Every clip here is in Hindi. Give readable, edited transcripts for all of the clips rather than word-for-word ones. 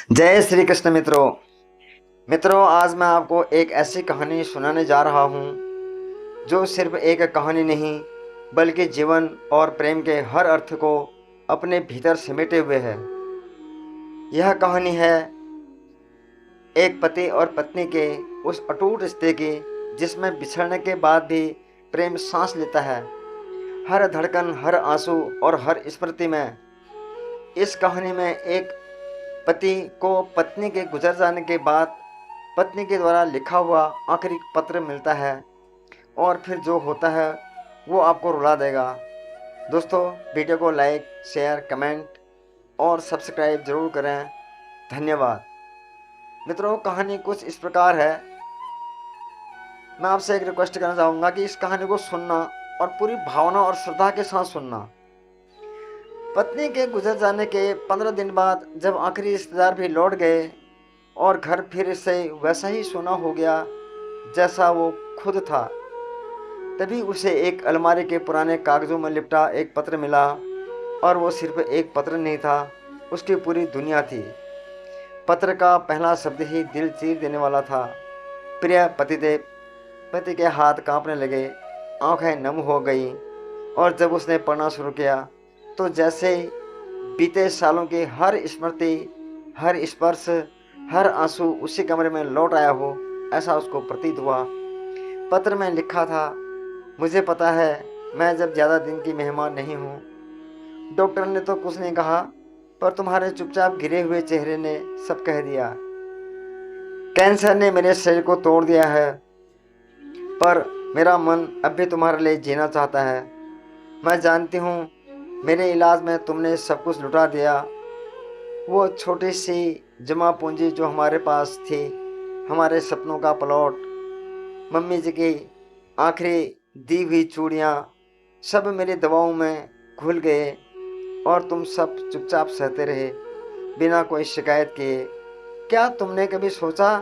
जय श्री कृष्ण मित्रों। आज मैं आपको एक ऐसी कहानी सुनाने जा रहा हूँ जो सिर्फ एक कहानी नहीं बल्कि जीवन और प्रेम के हर अर्थ को अपने भीतर समेटे हुए है। यह कहानी है एक पति और पत्नी के उस अटूट रिश्ते की जिसमें बिछड़ने के बाद भी प्रेम सांस लेता है, हर धड़कन, हर आंसू और हर स्मृति में। इस कहानी में एक पति को पत्नी के गुजर जाने के बाद पत्नी के द्वारा लिखा हुआ आखिरी पत्र मिलता है और फिर जो होता है वो आपको रुला देगा। दोस्तों, वीडियो को लाइक, शेयर, कमेंट और सब्सक्राइब जरूर करें। धन्यवाद। मित्रों, कहानी कुछ इस प्रकार है। मैं आपसे एक रिक्वेस्ट करना चाहूँगा कि इस कहानी को सुनना और पूरी भावना और श्रद्धा के साथ सुनना। पत्नी के गुजर जाने के 15 दिन बाद जब आखिरी रिश्तेदार भी लौट गए और घर फिर से वैसा ही सूना हो गया जैसा वो खुद था, तभी उसे एक अलमारी के पुराने कागजों में लिपटा एक पत्र मिला। और वो सिर्फ एक पत्र नहीं था, उसकी पूरी दुनिया थी। पत्र का पहला शब्द ही दिल चीर देने वाला था। प्रिय पतिदेव। पति के हाथ कांपने लगे, आंखें नम हो गई और जब उसने पढ़ना शुरू किया तो जैसे बीते सालों की हर स्मृति, हर स्पर्श, हर आंसू उसी कमरे में लौट आया हो, ऐसा उसको प्रतीत हुआ। पत्र में लिखा था, मुझे पता है मैं जब ज़्यादा दिन की मेहमान नहीं हूँ। डॉक्टर ने तो कुछ नहीं कहा, पर तुम्हारे चुपचाप गिरे हुए चेहरे ने सब कह दिया। कैंसर ने मेरे शरीर को तोड़ दिया है, पर मेरा मन अब भी तुम्हारे लिए जीना चाहता है। मैं जानती हूँ मेरे इलाज में तुमने सब कुछ लुटा दिया। वो छोटी सी जमा पूंजी जो हमारे पास थी, हमारे सपनों का प्लॉट, मम्मी जी की आखिरी दी हुई चूड़ियाँ, सब मेरी दवाओं में घुल गए और तुम सब चुपचाप सहते रहे बिना कोई शिकायत किए। क्या तुमने कभी सोचा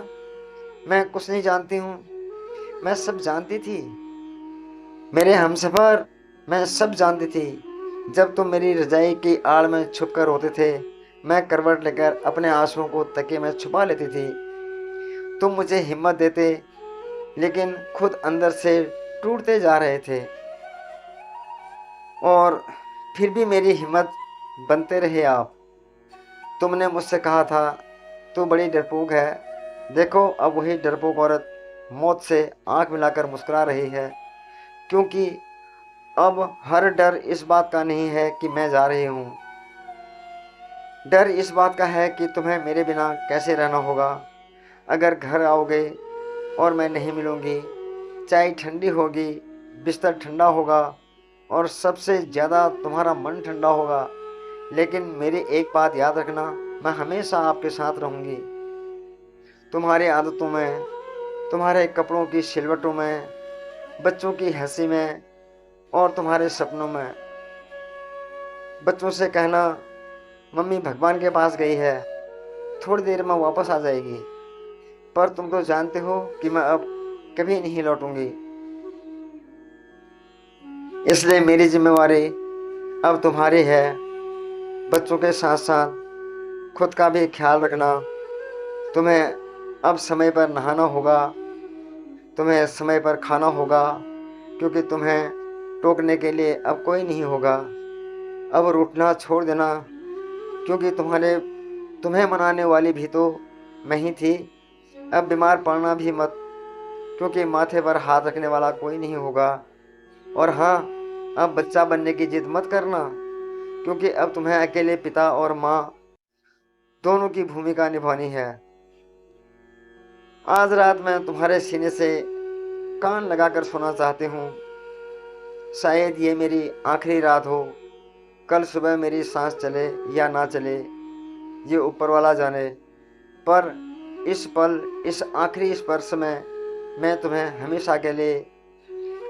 मैं कुछ नहीं जानती हूँ? मैं सब जानती थी मेरे हमसफ़र, मैं सब जानती थी। जब तुम मेरी रजाई की आड़ में छुप कर रोते थे, मैं करवट लेकर अपने आंसुओं को तकिए में छुपा लेती थी। तुम मुझे हिम्मत देते, लेकिन खुद अंदर से टूटते जा रहे थे। और फिर भी मेरी हिम्मत बनते रहे आप। तुमने मुझसे कहा था तू बड़ी डरपोक है। देखो, अब वही डरपोक औरत मौत से आंख मिलाकर मुस्कुरा रही है, क्योंकि अब हर डर इस बात का नहीं है कि मैं जा रही हूँ। डर इस बात का है कि तुम्हें मेरे बिना कैसे रहना होगा। अगर घर आओगे और मैं नहीं मिलूँगी, चाय ठंडी होगी, बिस्तर ठंडा होगा और सबसे ज़्यादा तुम्हारा मन ठंडा होगा। लेकिन मेरी एक बात याद रखना, मैं हमेशा आपके साथ रहूँगी। तुम्हारी आदतों में, तुम्हारे कपड़ों की सिलवटों में, बच्चों की हंसी में और तुम्हारे सपनों में। बच्चों से कहना मम्मी भगवान के पास गई है, थोड़ी देर में वापस आ जाएगी। पर तुम तो जानते हो कि मैं अब कभी नहीं लौटूंगी। इसलिए मेरी जिम्मेवारी अब तुम्हारी है। बच्चों के साथ साथ खुद का भी ख्याल रखना। तुम्हें अब समय पर नहाना होगा, तुम्हें समय पर खाना होगा, क्योंकि तुम्हें टोकने के लिए अब कोई नहीं होगा। अब रूठना छोड़ देना, क्योंकि तुम्हें मनाने वाली भी तो मैं ही थी। अब बीमार पड़ना भी मत, क्योंकि माथे पर हाथ रखने वाला कोई नहीं होगा। और हाँ, अब बच्चा बनने की जिद मत करना, क्योंकि अब तुम्हें अकेले पिता और माँ दोनों की भूमिका निभानी है। आज रात मैं तुम्हारे सीने से कान लगाकर सोना चाहती हूँ। शायद ये मेरी आखिरी रात हो। कल सुबह मेरी सांस चले या ना चले, ये ऊपर वाला जाने। पर इस पल, इस आखिरी स्पर्श में मैं तुम्हें हमेशा के लिए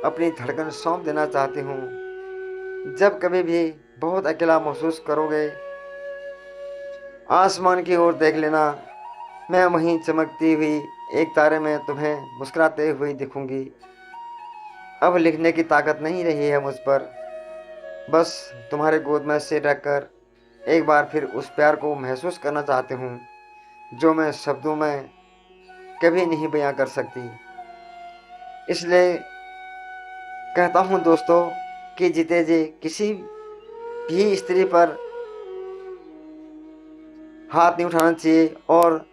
अपनी धड़कन सौंप देना चाहती हूँ। जब कभी भी बहुत अकेला महसूस करोगे, आसमान की ओर देख लेना। मैं वहीं चमकती हुई एक तारे में तुम्हें मुस्कुराते हुए दिखूंगी। अब लिखने की ताकत नहीं रही है मुझ पर। बस तुम्हारे गोद में सिर रखकर एक बार फिर उस प्यार को महसूस करना चाहती हूँ जो मैं शब्दों में कभी नहीं बयां कर सकती। इसलिए कहता हूँ दोस्तों कि जीते जी किसी भी स्त्री पर हाथ नहीं उठाना चाहिए और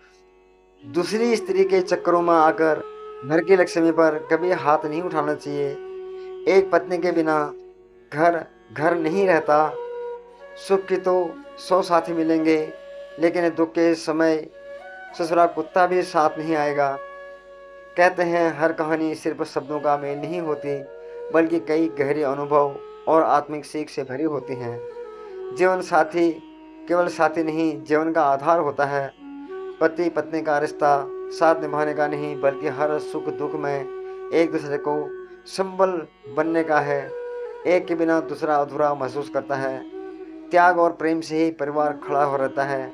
दूसरी स्त्री के चक्करों में आकर घर की लक्ष्मी पर कभी हाथ नहीं उठाना चाहिए। एक पत्नी के बिना घर घर नहीं रहता। सुख की तो 100 साथी मिलेंगे, लेकिन दुख के समय ससुरा कुत्ता भी साथ नहीं आएगा। कहते हैं हर कहानी सिर्फ शब्दों का मेल नहीं होती, बल्कि कई गहरे अनुभव और आत्मिक सीख से भरी होती हैं। जीवन साथी केवल साथी नहीं, जीवन का आधार होता है। पति पत्नी का रिश्ता साथ निभाने का नहीं, बल्कि हर सुख दुख में एक दूसरे को संबल बनने का है। एक के बिना दूसरा अधूरा महसूस करता है। त्याग और प्रेम से ही परिवार खड़ा हो रहता है।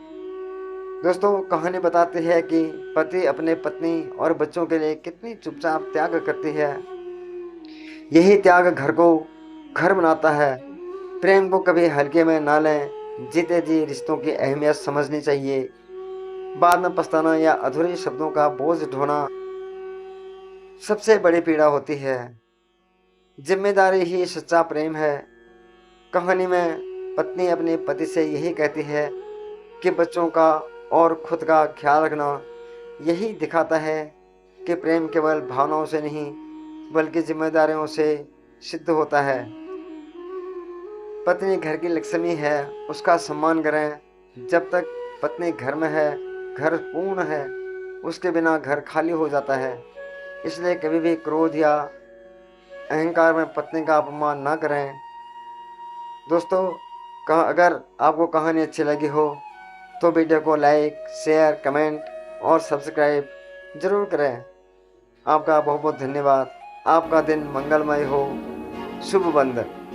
दोस्तों, कहानी बताती है कि पति अपने पत्नी और बच्चों के लिए कितनी चुपचाप त्याग करती है। यही त्याग घर को घर बनाता है। प्रेम को कभी हल्के में ना लें। जीते जी रिश्तों की अहमियत समझनी चाहिए। बाद में पछताना या अधूरे शब्दों का बोझ ढोना सबसे बड़ी पीड़ा होती है। जिम्मेदारी ही सच्चा प्रेम है। कहानी में पत्नी अपने पति से यही कहती है कि बच्चों का और खुद का ख्याल रखना। यही दिखाता है कि प्रेम केवल भावनाओं से नहीं, बल्कि जिम्मेदारियों से सिद्ध होता है। पत्नी घर की लक्ष्मी है, उसका सम्मान करें। जब तक पत्नी घर में है, घर पूर्ण है। उसके बिना घर खाली हो जाता है। इसलिए कभी भी क्रोध या अहंकार में पत्नी का अपमान ना करें। दोस्तों, अगर आपको कहानी अच्छी लगी हो तो वीडियो को लाइक, शेयर, कमेंट और सब्सक्राइब ज़रूर करें। आपका बहुत बहुत धन्यवाद। आपका दिन मंगलमय हो। शुभ बंधन।